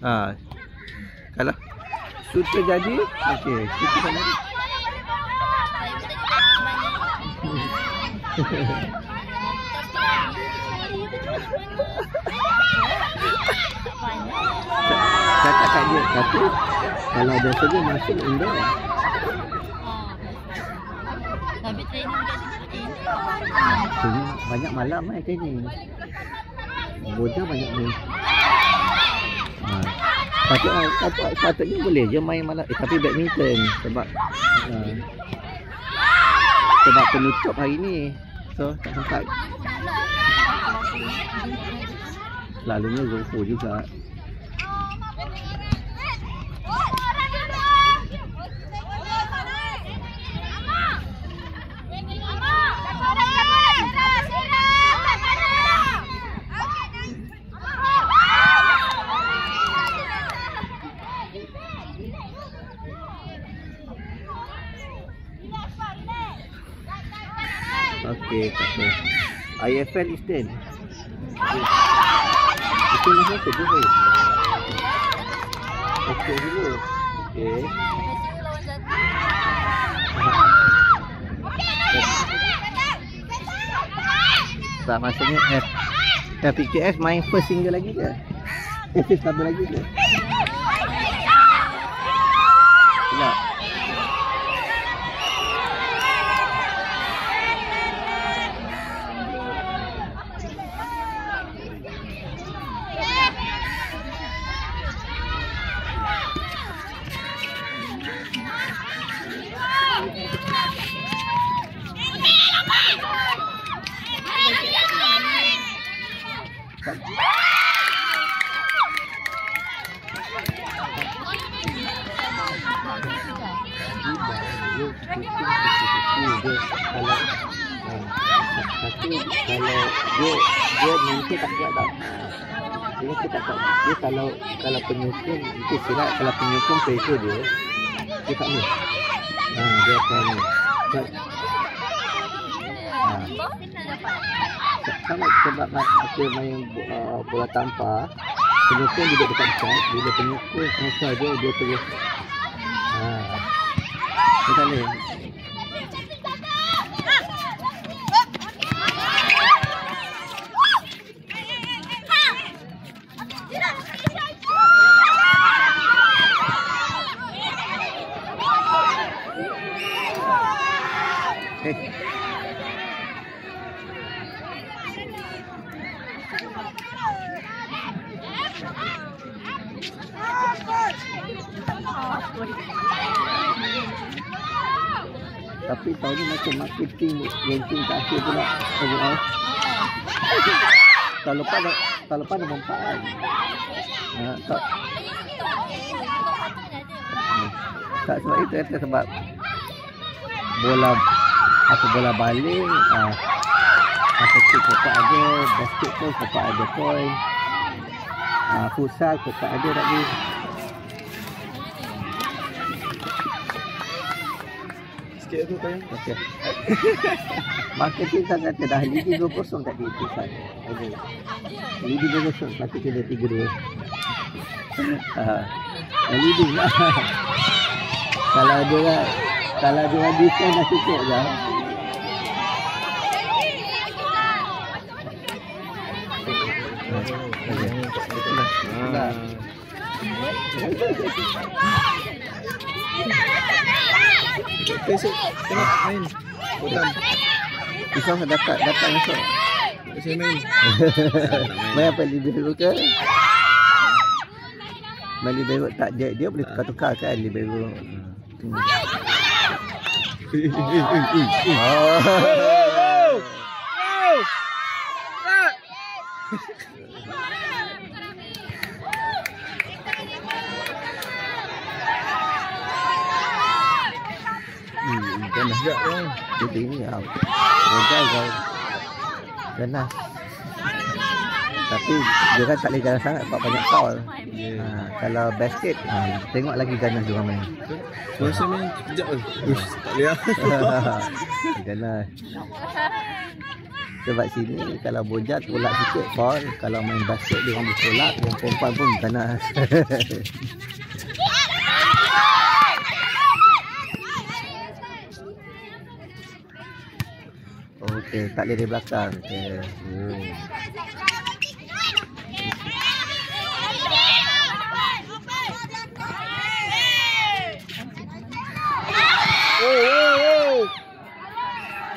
Kalau shoot terjadi, okey, kita tak lari. Cakap kat dia, tapi kalau dia saja masuk indoor. Tapi training kat Sini banyak malam training. Boja banyak ni. Patutnya boleh je main malam. Tapi badminton sebab penutup hari ni. So tak sempat. Selalunya Zulfo juga. Okey, tak apa. IFL Eastern. Eastern ni apa tu? Okey dulu. Okey. Tak, maksudnya FPKS main first single lagi ke? First double lagi ke? Tak. Dia mungkin tak kuat tak. Dia kalau penyokong itu silap, kalau penyokong pressure dia tak ni. Dia akan ni. Sama sebab kita main bola tampar, penyokong duduk dekat, bila penyokong selesai dia terus kita ni. Tapi tahun ni macam marketing ranking terakhir pula overall. Tahun lepas nombor 4 kan. Tak sebab itu kata sebab bola baling kotak ada, basketball kotak ada point, futsal kotak ada tadi. Sikit tu kan. Okey. Marketing tak kata dah Lidi 2-0 tadi futsal. Okey. Lidi 2-0 satu kena 3-2. Lidi lah. Kalau dia defend dah cukup dah. Besok tengok main. Putan. Pisau dapat besok. Saya main. Main apa libero ke? Main libero tak dia boleh tukar-tukar kan libero. Ganas juga kan. Jadi ni out. Ganas. Tapi dia kan tak boleh ganas sangat sebab banyak foul. Kalau basket, tengok lagi ganas dia orang main. Masa main sekejap je. Ush, tak boleh lah. Ganas. Sebab sini kalau bojat tolak sikit foul, kalau main basket dia orang bertolak, yang perempuan pun ganas. Okey, tak boleh dari belakang. Okey.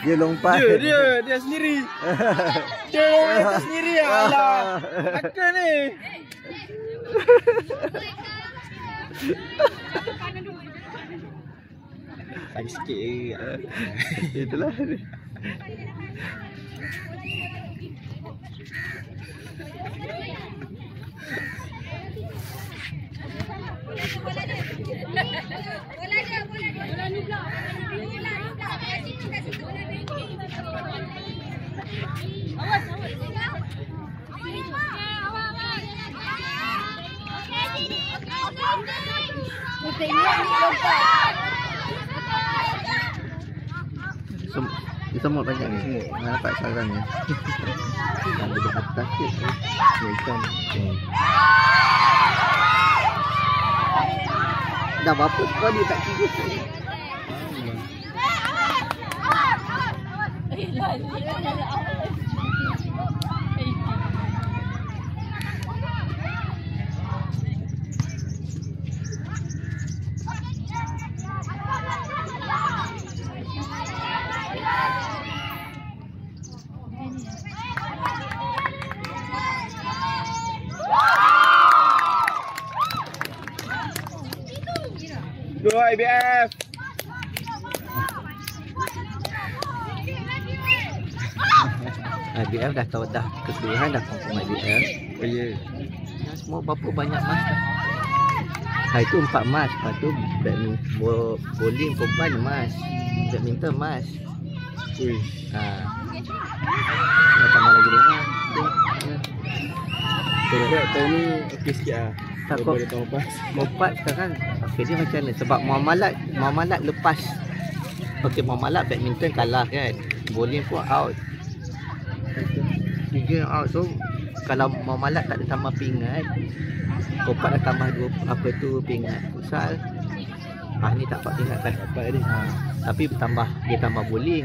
Dia lompat. Dia sendiri. Dia lompat sendiri. Alah. Apa ni? Lagi sikit je. Itulah. Semut banyak ni. Mana dapat sarang ni. Yang dia atas sikit. Ikan. Dah berapa kali tak kira. Go IBF. IBF dah tahu dah keseluruhan dah confirm IBF. Oh ya. Semua berapa banyak mas dah. Hari tu 4 mas, lepas tu bowling perempuan mas, badminton mas. Ui. Dah tambah lagi 5. Tahun ni okey sikit lah. Tak kau Kompat sekarang okey dia macam mana? Sebab Muamalat lepas. Okey Muamalat badminton kalah kan. Bowling pun out. 3 out. So kalau Muamalat tak ada tambah pingat, Kompat dah tambah 2 pingat futsal. Ni tak dapat pingat kan. Dapat ni. Tapi dia tambah bowling.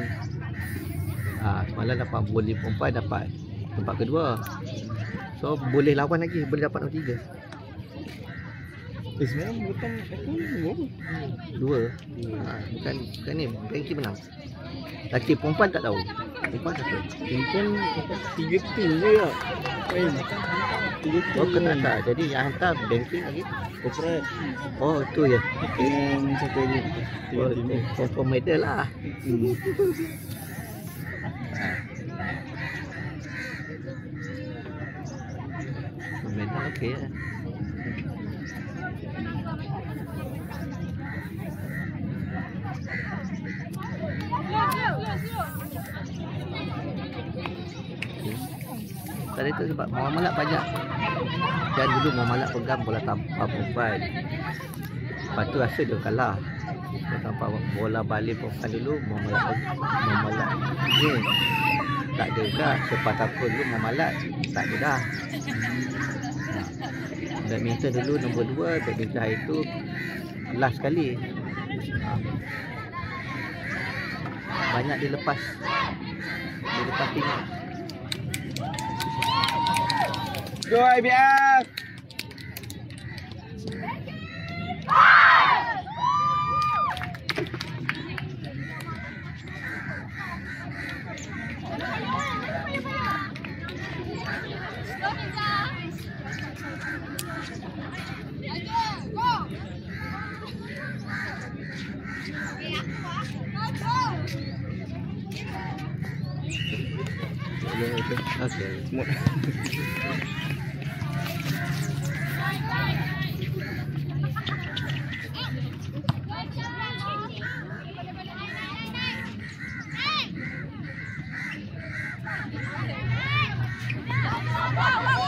Semalam dapat bowling perempuan dapat tempat kedua. So boleh lawan lagi, boleh dapat nombor 3. Sebenarnya bukan Dua. Bukan ni Bengki menang. Laki perempuan tak tahu. Perempuan satu. Perempuan 3 tim je lah main. 3 tim. Oh tak. Jadi yang hantar Bengki lagi. Corporate. Oh tu ya. Dengan satu lagi. 3 tim. Confirm medal lah. Medal okey lah. Tadi tu sebab Muamalat banyak. Dan dulu Muamalat pegang bola tampar perempuan. Lepas tu rasa dia kalah. Dia tampar bola balik perempuan dulu Muamalat ni. Tak ada dah. Sepas apa dulu Muamalat tak ada dah. Badminton dulu nombor 2. Badminton hari tu last sekali. Banyak dia lepas pingat. Go IBF. Okey. Semut. Wow, wow, wow.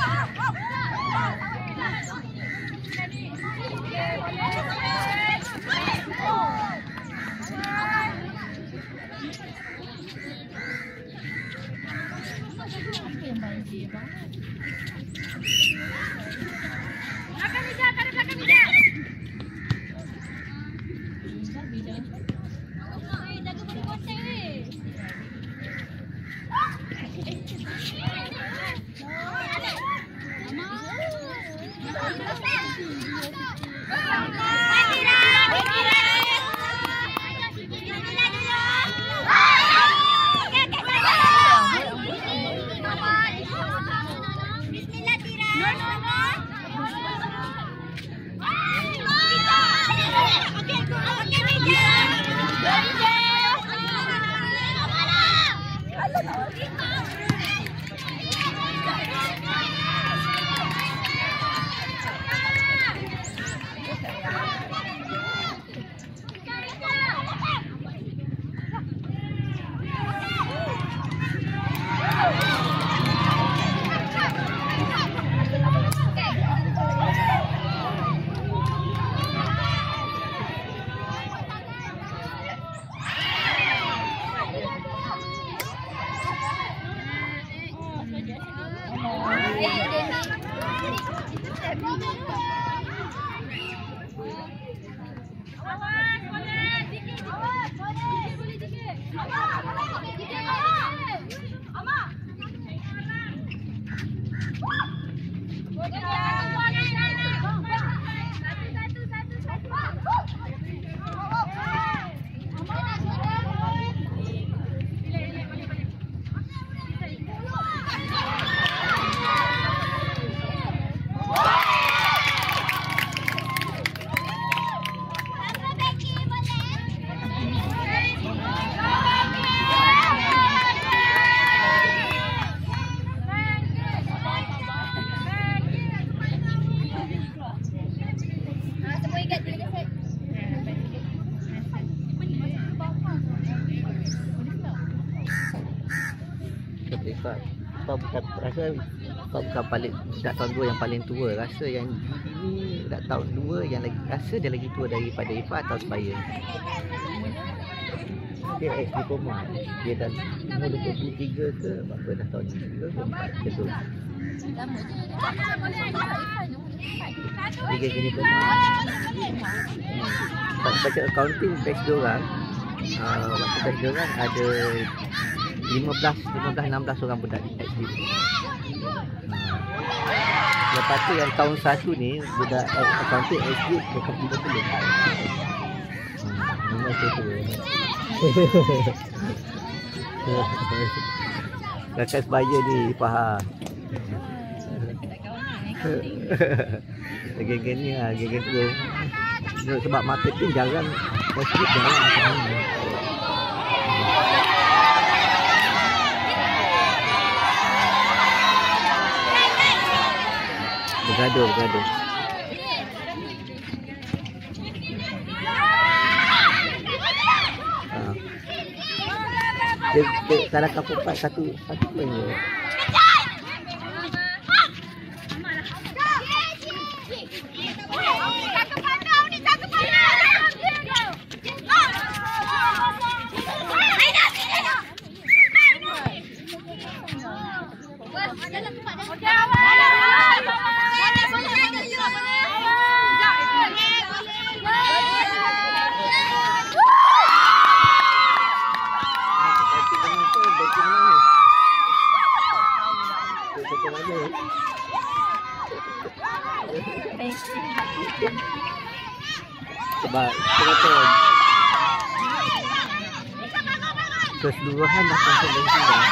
Kau bukan paling budak tahun 2 yang paling tua. Rasa yang ini budak tahun 2 yang lagi, rasa dia lagi tua daripada Ifa atau Sebaya. Dia ex diploma. Dia dah umur 23 ke berapa dah tahun ni? 24 ke tu. Dia gini diploma. Baca accounting batch dia orang. Waktu batch dia orang ada 15-16 orang budak di SD. Lepas tu yang tahun 1 ni budak accounting SD dekat 30. Memang tu. Kakak Sebaya ni faham. Geng-geng ni lah, geng-geng tu. Sebab marketing jarang, marketing jarang macam ni. Bergaduh. Dia salah kapal satu poin je. Sebab keseluruhan dah konsentrasi dah.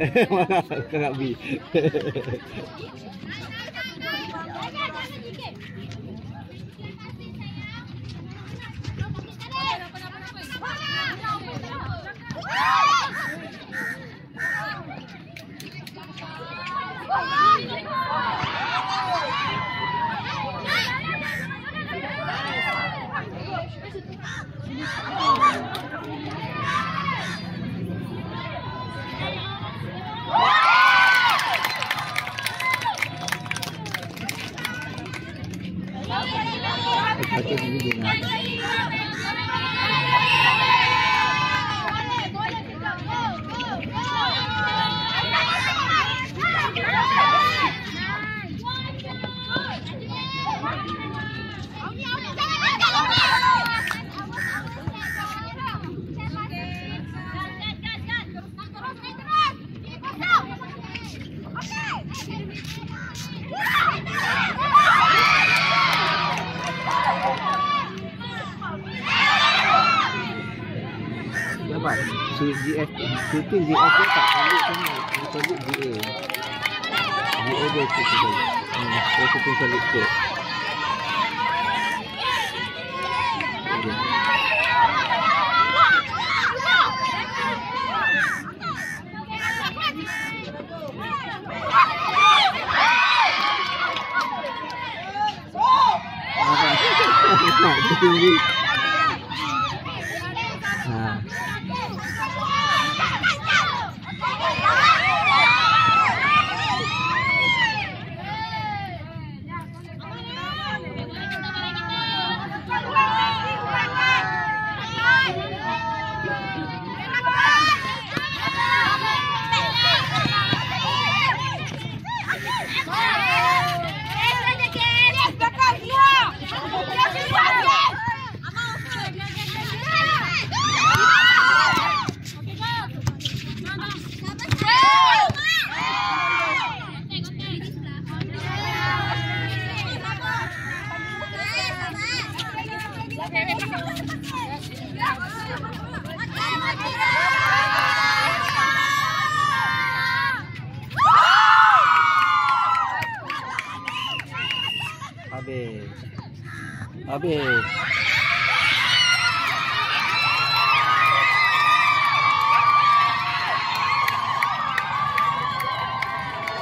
Mana kau nak bi? Pakai dulu dia nak. GS, shooting GS dia tak solid sama. Dia solid GA. GA dia shooting solid. Dia shooting solid sikit. Tinggi. Habis.